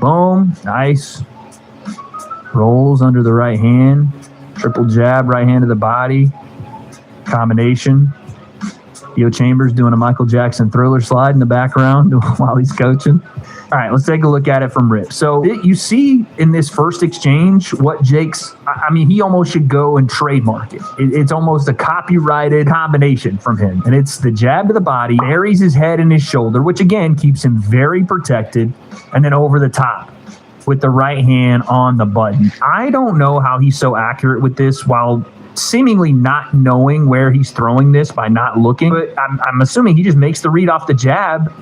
Boom. Nice. Rolls under the right hand. Triple jab, right hand to the body. Combination. Theo Chambers doing a Michael Jackson Thriller slide in the background while he's coaching. All right, let's take a look at it from Rip. So you see in this first exchange what Jake's, I mean, he almost should go and trademark it. It's almost a copyrighted combination from him. And it's the jab to the body, buries his head in his shoulder, which again keeps him very protected, and then over the top with the right hand on the button. I don't know how he's so accurate with this while seemingly not knowing where he's throwing this by not looking. But I'm assuming he just makes the read off the jab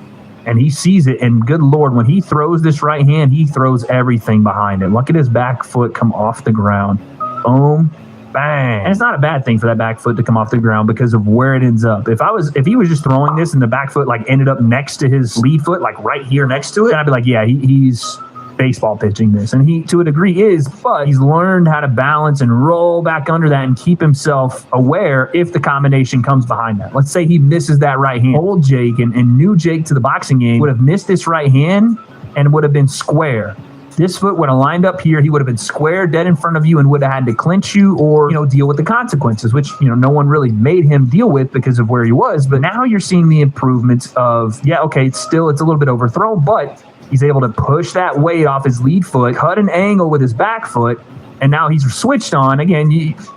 and he sees it. And good Lord, when he throws this right hand, he throws everything behind it. Look at his back foot come off the ground. Boom, bang. And it's not a bad thing for that back foot to come off the ground because of where it ends up. If he was just throwing this and the back foot like ended up next to his lead foot, like right here next to it, then I'd be like, yeah, he's baseball pitching this, and he to a degree is, but he's learned how to balance and roll back under that and keep himself aware if the combination comes behind that. Let's say he misses that right hand. Old Jake and new Jake to the boxing game would have missed this right hand and would have been square. This foot would have lined up here. He would have been square dead in front of you and would have had to clinch you or, deal with the consequences, which, no one really made him deal with because of where he was. But now you're seeing the improvements of, yeah, okay, it's a little bit overthrown, but he's able to push that weight off his lead foot, cut an angle with his back foot, and now he's switched on. Again,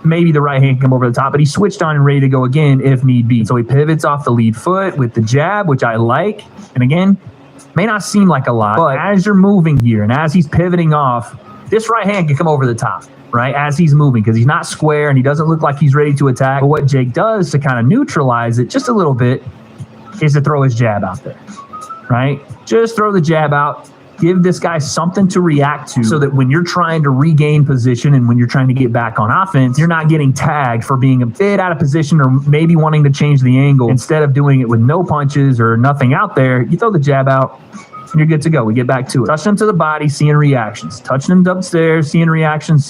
maybe the right hand can come over the top, but he's switched on and ready to go again if need be. So he pivots off the lead foot with the jab, which I like. And again, may not seem like a lot, but as you're moving here and as he's pivoting off, this right hand can come over the top, right, as he's moving because he's not square and he doesn't look like he's ready to attack. But what Jake does to kind of neutralize it just a little bit is to throw his jab out there. Right? Just throw the jab out, give this guy something to react to so that when you're trying to regain position and when you're trying to get back on offense, you're not getting tagged for being a bit out of position or maybe wanting to change the angle. Instead of doing it with no punches or nothing out there, you throw the jab out and you're good to go. We get back to it. Touch them to the body, seeing reactions. Touching them upstairs, seeing reactions.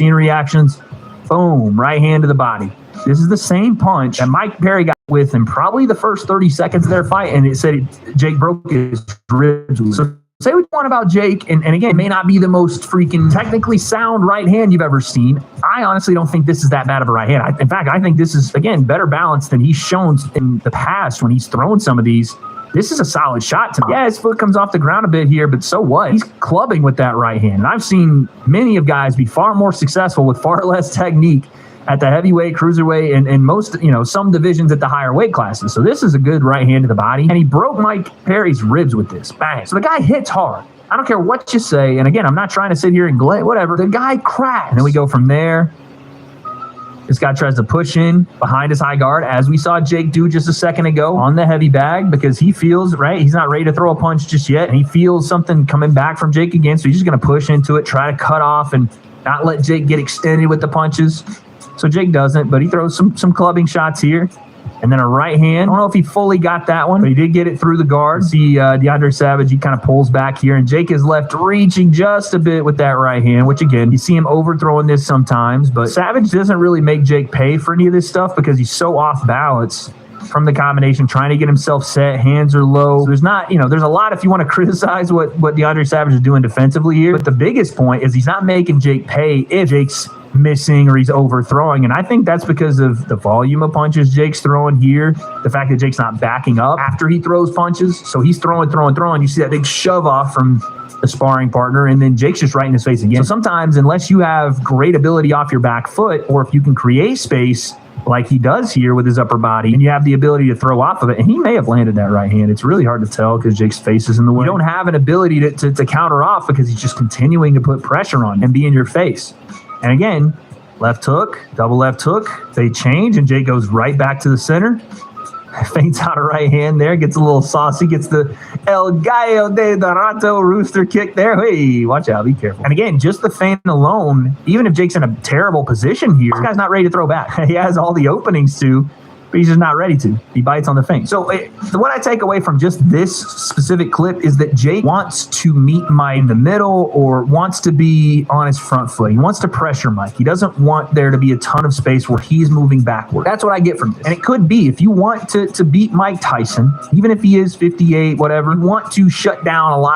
Boom, right hand to the body. This is the same punch that Mike Perry got with him probably the first 30 seconds of their fight, and it said Jake broke his ribs. So say what you want about Jake, and again, it may not be the most freaking technically sound right hand you've ever seen. I honestly don't think this is that bad of a right hand. In fact, I think this is, again, better balance than he's shown in the past when he's thrown some of these. This is a solid shot to me. Yeah, his foot comes off the ground a bit here, but so what? He's clubbing with that right hand. And I've seen many of guys be far more successful with far less technique at the heavyweight, cruiserweight, and most, some divisions at the higher weight classes. So this is a good right hand to the body. And he broke Mike Perry's ribs with this. Bang. So the guy hits hard. I don't care what you say. And again, I'm not trying to sit here and glare, whatever. The guy cracks. And then we go from there. This guy tries to push in behind his high guard, as we saw Jake do just a second ago on the heavy bag, because he feels, right, he's not ready to throw a punch just yet. And he feels something coming back from Jake again. So he's just going to push into it, try to cut off and not let Jake get extended with the punches. So Jake doesn't, but he throws some clubbing shots here. And then a right hand. I don't know if he fully got that one, but he did get it through the guard. See DeAndre Savage, he kind of pulls back here, and Jake is left reaching just a bit with that right hand, which again, you see him overthrowing this sometimes, but Savage doesn't really make Jake pay for any of this stuff because he's so off balance from the combination, trying to get himself set, hands are low. So there's not, there's a lot if you want to criticize what DeAndre Savage is doing defensively here, but the biggest point is he's not making Jake pay if Jake's missing or he's overthrowing, and I think that's because of the volume of punches Jake's throwing here, the fact that Jake's not backing up after he throws punches, so he's throwing. You see that big shove off from the sparring partner, and then Jake's just right in his face again. So sometimes, unless you have great ability off your back foot, or if you can create space like he does here with his upper body, and you have the ability to throw off of it, and he may have landed that right hand. It's really hard to tell because Jake's face is in the way. You don't have an ability to counter off because he's just continuing to put pressure on and be in your face. And again, left hook, double left hook, they change, and Jake goes right back to the center. Feints out a right hand there, gets a little saucy, gets the El Gallo de Dorato rooster kick there. Hey, watch out, be careful. And again, just the feint alone, even if Jake's in a terrible position here, this guy's not ready to throw back. He has all the openings to, but he's just not ready to. He bites on the feint. So what I take away from just this specific clip is that Jake wants to meet Mike in the middle or wants to be on his front foot. He wants to pressure Mike. He doesn't want there to be a ton of space where he's moving backward. That's what I get from this. And it could be, if you want to beat Mike Tyson, even if he is 58, whatever, you want to shut down a lot of